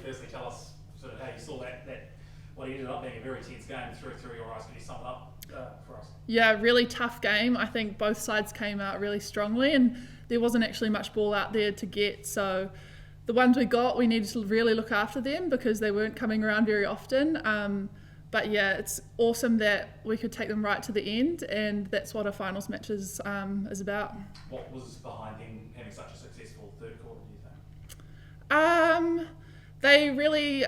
firstly tell us sort of how you saw that what ended up being a very tense game through your eyes. Could you sum it up for us? Yeah, really tough game. I think both sides came out really strongly, and there wasn't actually much ball out there to get. So the ones we got, we needed to really look after them because they weren't coming around very often. But yeah, it's awesome that we could take them right to the end, and that's what a finals match is about. What was behind them having such a successful third quarter, do you think? They really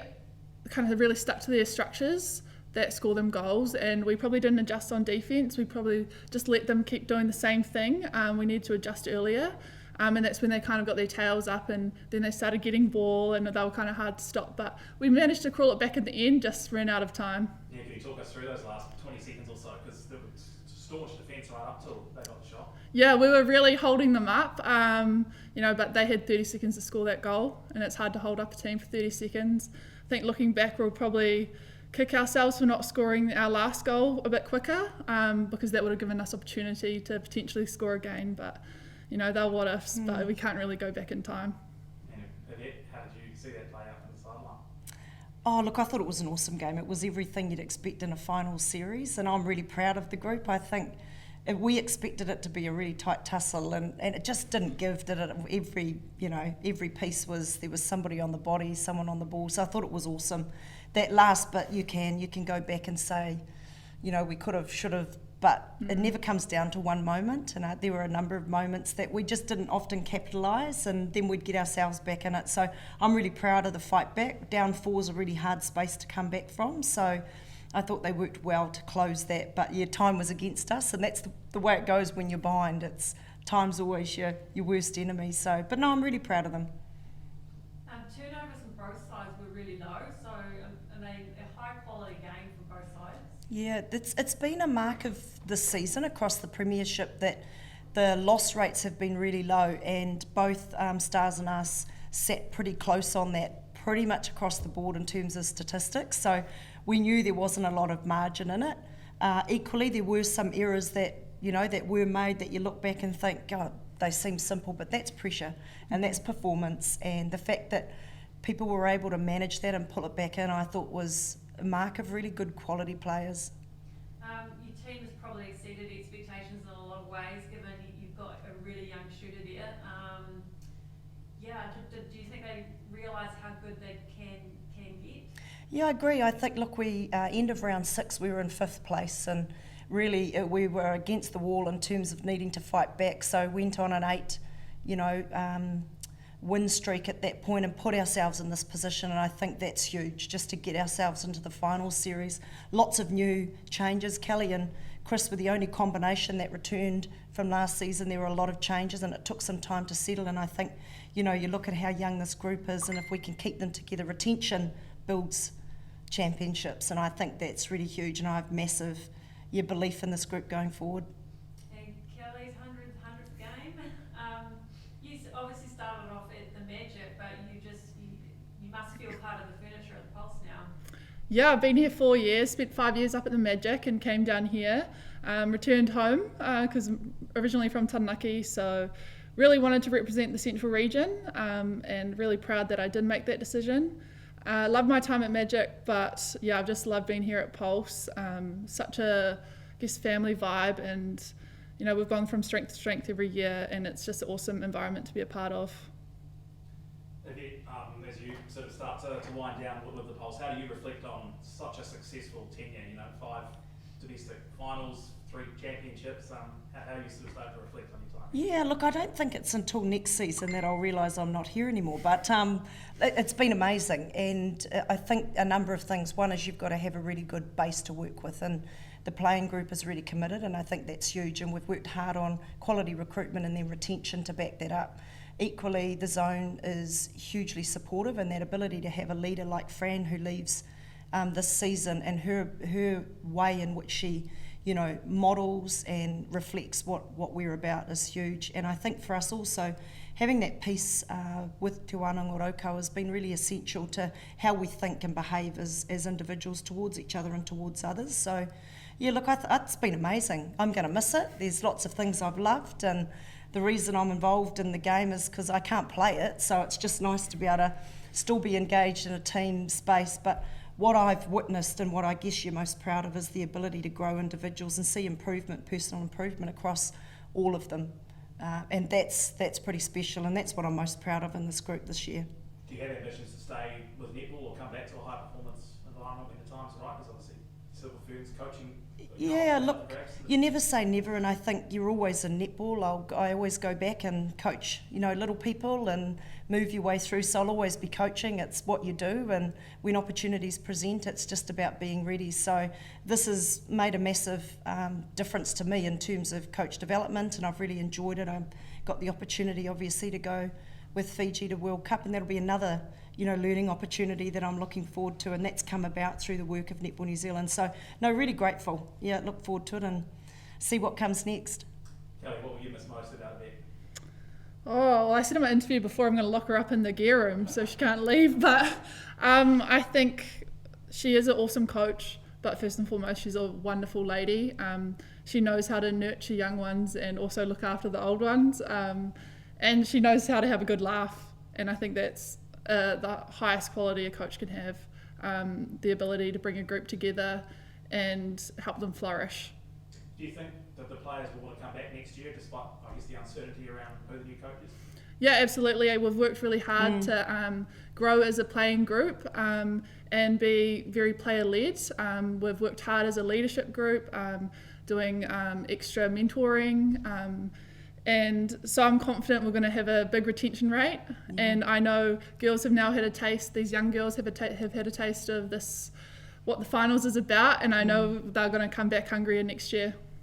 stuck to their structures that score them goals, and we probably didn't adjust on defence. We probably just let them keep doing the same thing. We needed to adjust earlier, and that's when they kind of got their tails up, and then they started getting ball, and they were kind of hard to stop. But we managed to crawl it back in the end, just ran out of time. Yeah, can you talk us through those last 20 seconds or so? Because there was staunch defence right up till they got the shot. Yeah, we were really holding them up, but they had 30 seconds to score that goal, and it's hard to hold up a team for 30 seconds. I think looking back, we'll probably kick ourselves for not scoring our last goal a bit quicker, because that would have given us opportunity to potentially score again. But they're what ifs, but we can't really go back in time. And Yvette, how did you see that play out on the sideline? Oh, look, I thought it was an awesome game. It was everything you'd expect in a final series, and I'm really proud of the group. I think we expected it to be a really tight tussle, and it just didn't give, did it? Every piece there was somebody on the body, someone on the ball, so I thought it was awesome. That last bit, you can go back and say, we could have, should have, but it never comes down to one moment, and there were a number of moments that we just didn't often capitalise, and then we'd get ourselves back in it. So I'm really proud of the fight back. Down 4 is a really hard space to come back from, so I thought they worked well to close that. But yeah, time was against us, and that's the way it goes when you're behind. Time's always your worst enemy. So, but no, I'm really proud of them. Turnovers on both sides were really low, so are they a high quality game for both sides? Yeah, it's been a mark of this season across the premiership that the loss rates have been really low, and both Stars and us sat pretty close on that, pretty much across the board in terms of statistics. So we knew there wasn't a lot of margin in it. Equally, there were some errors that were made that you look back and think, God, they seem simple, but that's pressure and that's performance. And the fact that people were able to manage that and pull it back in, I thought was a mark of really good quality players. Your team has probably exceeded expectations in a lot of ways, given you've got a really young shooter there. Do you think they realise how good they can get? Yeah, I agree. I think, look, we end of round 6, we were in 5th place, and really we were against the wall in terms of needing to fight back. So went on an 8, win streak at that point and put ourselves in this position, and I think that's huge, just to get ourselves into the final series. Lots of new changes. Kelly and Chris were the only combination that returned from last season. There were a lot of changes, and it took some time to settle, and I think, you look at how young this group is, and if we can keep them together, retention builds championships, and I think that's really huge, and I have massive belief in this group going forward. And Kelly's 100th game. You obviously started off at the Magic, but you must feel part of the furniture at the Pulse now. Yeah, I've been here 4 years, spent 5 years up at the Magic and came down here, returned home because originally from Taranaki, so really wanted to represent the Central region, and really proud that I did make that decision. Love my time at Magic, but yeah, I've just loved being here at Pulse. Such a, family vibe, and we've gone from strength to strength every year, and it's just an awesome environment to be a part of. Yvette, as you sort of start to wind down with the Pulse, how do you reflect on such a successful tenure? 5 domestic finals, 3 championships. How you sort of start to reflect on your time? Yeah, look, I don't think it's until next season that I'll realise I'm not here anymore, but it's been amazing, and I think a number of things. One is you've got to have a really good base to work with, and the playing group is really committed, and I think that's huge, and we've worked hard on quality recruitment and then retention to back that up. Equally, the zone is hugely supportive, and that ability to have a leader like Fran who leaves this season, and her way in which she models and reflects what we're about is huge. And I think for us also, having that piece with Te Wānanga has been really essential to how we think and behave as individuals towards each other and towards others. So yeah, look, it's been amazing. I'm going to miss it. There's lots of things I've loved, and the reason I'm involved in the game is because I can't play it, so it's just nice to be able to still be engaged in a team space. But what I've witnessed and what I guess you're most proud of is the ability to grow individuals and see improvement, personal improvement across all of them. And that's pretty special, and that's what I'm most proud of in this group this year. Do you have ambitions to stay with netball or come back to a high performance environment when the time's right? Because obviously Silver Ferns coaching. Yeah, look, you never say never, and I think you're always in netball. I always go back and coach, little people and move your way through. So I'll always be coaching. It's what you do, and when opportunities present, it's just about being ready. So this has made a massive difference to me in terms of coach development, and I've really enjoyed it. I've got the opportunity, obviously, to go with Fiji to World Cup, and that'll be another learning opportunity that I'm looking forward to, and that's come about through the work of Netball New Zealand. So, no, really grateful. Yeah, look forward to it and see what comes next. Kelly, what will you miss most about that? Oh, well, I said in my interview before I'm going to lock her up in the gear room so she can't leave, but I think she is an awesome coach, but first and foremost, she's a wonderful lady. She knows how to nurture young ones and also look after the old ones, and she knows how to have a good laugh, and I think that's the highest quality a coach can have, the ability to bring a group together and help them flourish. Do you think that the players will want to come back next year despite, I guess, the uncertainty around who the new coach is? Yeah, absolutely. We've worked really hard to grow as a playing group and be very player-led. We've worked hard as a leadership group, doing extra mentoring, and so I'm confident we're going to have a big retention rate. And I know girls have now had a taste, these young girls have had a taste of this, what the finals is about, and I know they're going to come back hungrier next year.